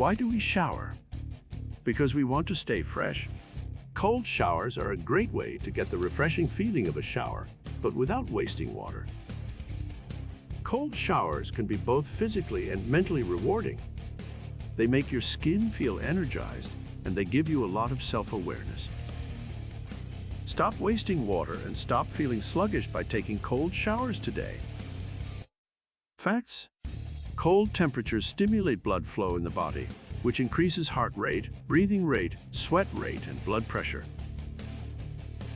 Why do we shower? Because we want to stay fresh. Cold showers are a great way to get the refreshing feeling of a shower, but without wasting water. Cold showers can be both physically and mentally rewarding. They make your skin feel energized, and they give you a lot of self-awareness. Stop wasting water and stop feeling sluggish by taking cold showers today. Facts: cold temperatures stimulate blood flow in the body, which increases heart rate, breathing rate, sweat rate, and blood pressure.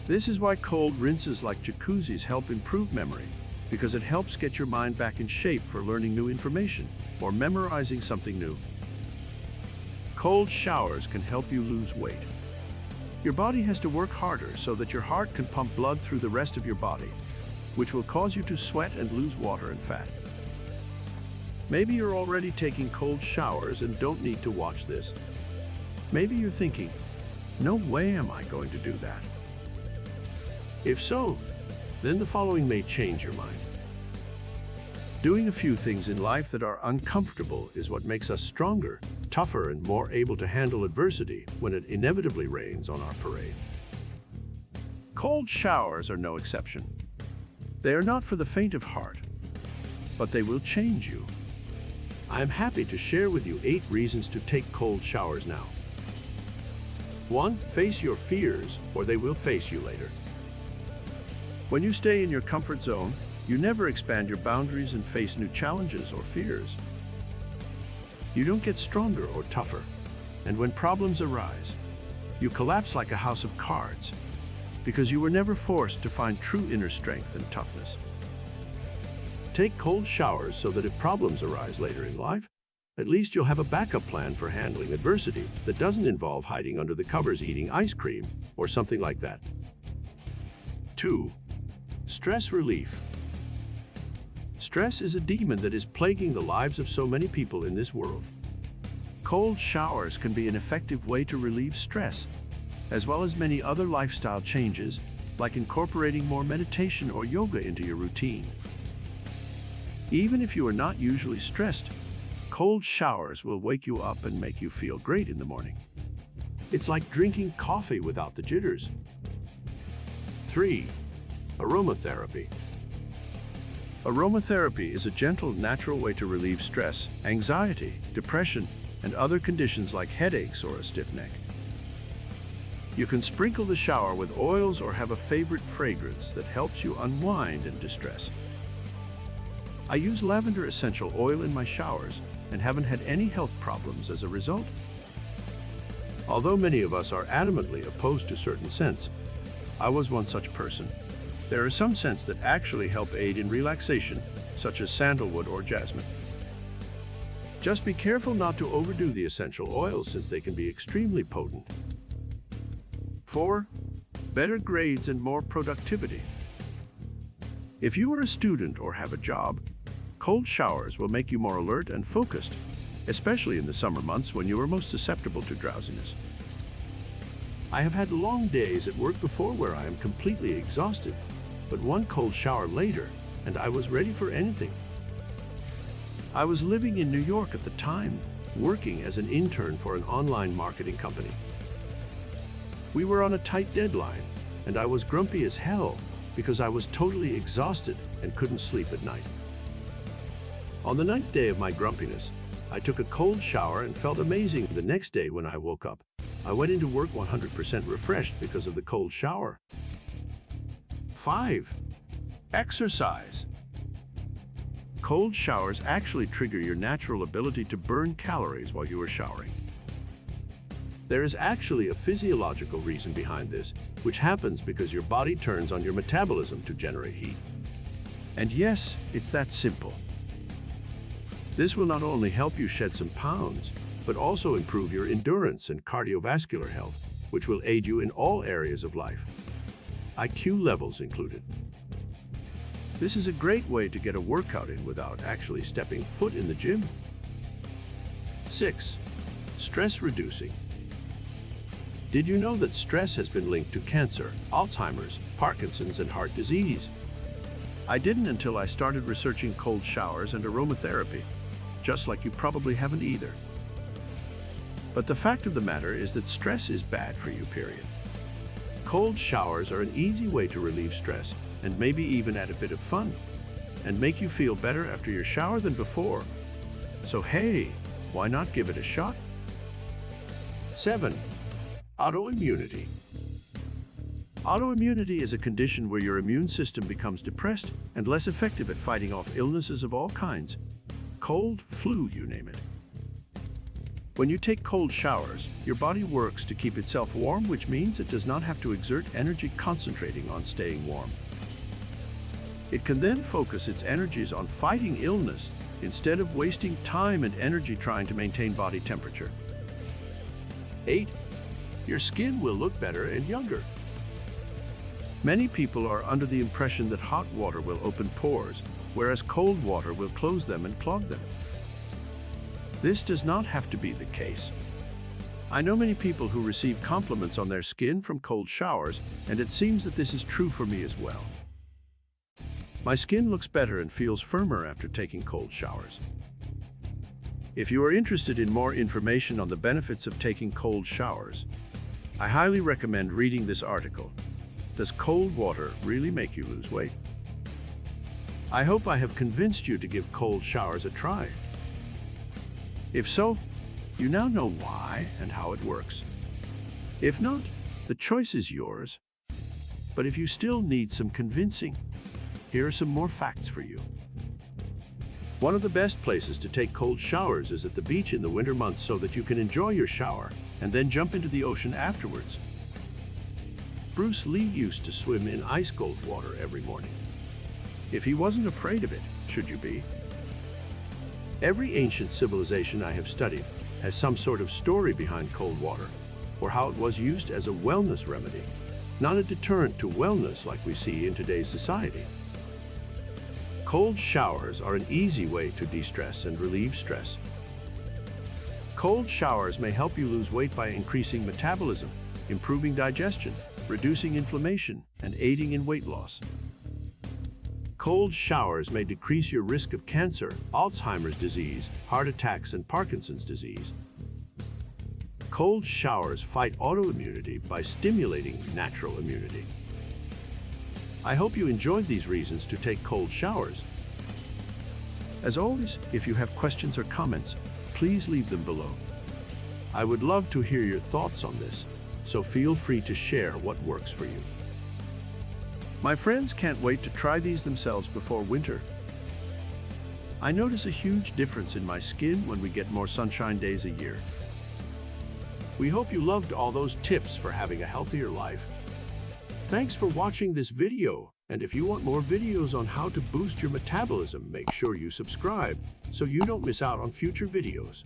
This is why cold rinses like jacuzzis help improve memory, because it helps get your mind back in shape for learning new information or memorizing something new. Cold showers can help you lose weight. Your body has to work harder so that your heart can pump blood through the rest of your body, which will cause you to sweat and lose water and fat. Maybe you're already taking cold showers and don't need to watch this. Maybe you're thinking, no way am I going to do that. If so, then the following may change your mind. Doing a few things in life that are uncomfortable is what makes us stronger, tougher, and more able to handle adversity when it inevitably rains on our parade. Cold showers are no exception. They are not for the faint of heart, but they will change you. I am happy to share with you 8 reasons to take cold showers now. 1. Face your fears, or they will face you later. When you stay in your comfort zone, you never expand your boundaries and face new challenges or fears. You don't get stronger or tougher, and when problems arise, you collapse like a house of cards, because you were never forced to find true inner strength and toughness. Take cold showers so that if problems arise later in life, at least you'll have a backup plan for handling adversity that doesn't involve hiding under the covers eating ice cream or something like that. 2. Stress relief. Stress is a demon that is plaguing the lives of so many people in this world. Cold showers can be an effective way to relieve stress, as well as many other lifestyle changes, like incorporating more meditation or yoga into your routine. Even if you are not usually stressed, cold showers will wake you up and make you feel great in the morning. It's like drinking coffee without the jitters. 3. Aromatherapy. Aromatherapy is a gentle, natural way to relieve stress, anxiety, depression, and other conditions like headaches or a stiff neck. You can sprinkle the shower with oils or have a favorite fragrance that helps you unwind and distress. I use lavender essential oil in my showers and haven't had any health problems as a result. Although many of us are adamantly opposed to certain scents, I was one such person. There are some scents that actually help aid in relaxation, such as sandalwood or jasmine. Just be careful not to overdo the essential oils since they can be extremely potent. 4. Better grades and more productivity. If you are a student or have a job, cold showers will make you more alert and focused, especially in the summer months when you are most susceptible to drowsiness. I have had long days at work before where I am completely exhausted, but one cold shower later, and I was ready for anything. I was living in New York at the time, working as an intern for an online marketing company. We were on a tight deadline, and I was grumpy as hell because I was totally exhausted and couldn't sleep at night. On the 9th day of my grumpiness, I took a cold shower and felt amazing. The next day when I woke up, I went into work 100% refreshed because of the cold shower. 5. Exercise. Cold showers actually trigger your natural ability to burn calories while you are showering. There is actually a physiological reason behind this, which happens because your body turns on your metabolism to generate heat. And yes, it's that simple. This will not only help you shed some pounds, but also improve your endurance and cardiovascular health, which will aid you in all areas of life, IQ levels included. This is a great way to get a workout in without actually stepping foot in the gym. 6. Stress reducing. Did you know that stress has been linked to cancer, Alzheimer's, Parkinson's, and heart disease? I didn't until I started researching cold showers and aromatherapy, just like you probably haven't either. But the fact of the matter is that stress is bad for you, period. Cold showers are an easy way to relieve stress and maybe even add a bit of fun and make you feel better after your shower than before. So hey, why not give it a shot? 7. Autoimmunity. Autoimmunity is a condition where your immune system becomes depressed and less effective at fighting off illnesses of all kinds. Cold, flu, you name it. When you take cold showers, your body works to keep itself warm, which means it does not have to exert energy concentrating on staying warm. It can then focus its energies on fighting illness instead of wasting time and energy trying to maintain body temperature. 8. Your skin will look better and younger. Many people are under the impression that hot water will open pores, whereas cold water will close them and clog them. This does not have to be the case. I know many people who receive compliments on their skin from cold showers, and it seems that this is true for me as well. My skin looks better and feels firmer after taking cold showers. If you are interested in more information on the benefits of taking cold showers, I highly recommend reading this article. Does cold water really make you lose weight? I hope I have convinced you to give cold showers a try. If so, you now know why and how it works. If not, the choice is yours. But if you still need some convincing, here are some more facts for you. One of the best places to take cold showers is at the beach in the winter months so that you can enjoy your shower and then jump into the ocean afterwards. Bruce Lee used to swim in ice-cold water every morning. If he wasn't afraid of it, should you be? Every ancient civilization I have studied has some sort of story behind cold water, or how it was used as a wellness remedy, not a deterrent to wellness like we see in today's society. Cold showers are an easy way to de-stress and relieve stress. Cold showers may help you lose weight by increasing metabolism, improving digestion, reducing inflammation, and aiding in weight loss. Cold showers may decrease your risk of cancer, Alzheimer's disease, heart attacks, and Parkinson's disease. Cold showers fight autoimmunity by stimulating natural immunity. I hope you enjoyed these reasons to take cold showers. As always, if you have questions or comments, please leave them below. I would love to hear your thoughts on this, so feel free to share what works for you. My friends can't wait to try these themselves before winter. I notice a huge difference in my skin when we get more sunshine days a year. We hope you loved all those tips for having a healthier life. Thanks for watching this video, and if you want more videos on how to boost your metabolism, make sure you subscribe so you don't miss out on future videos.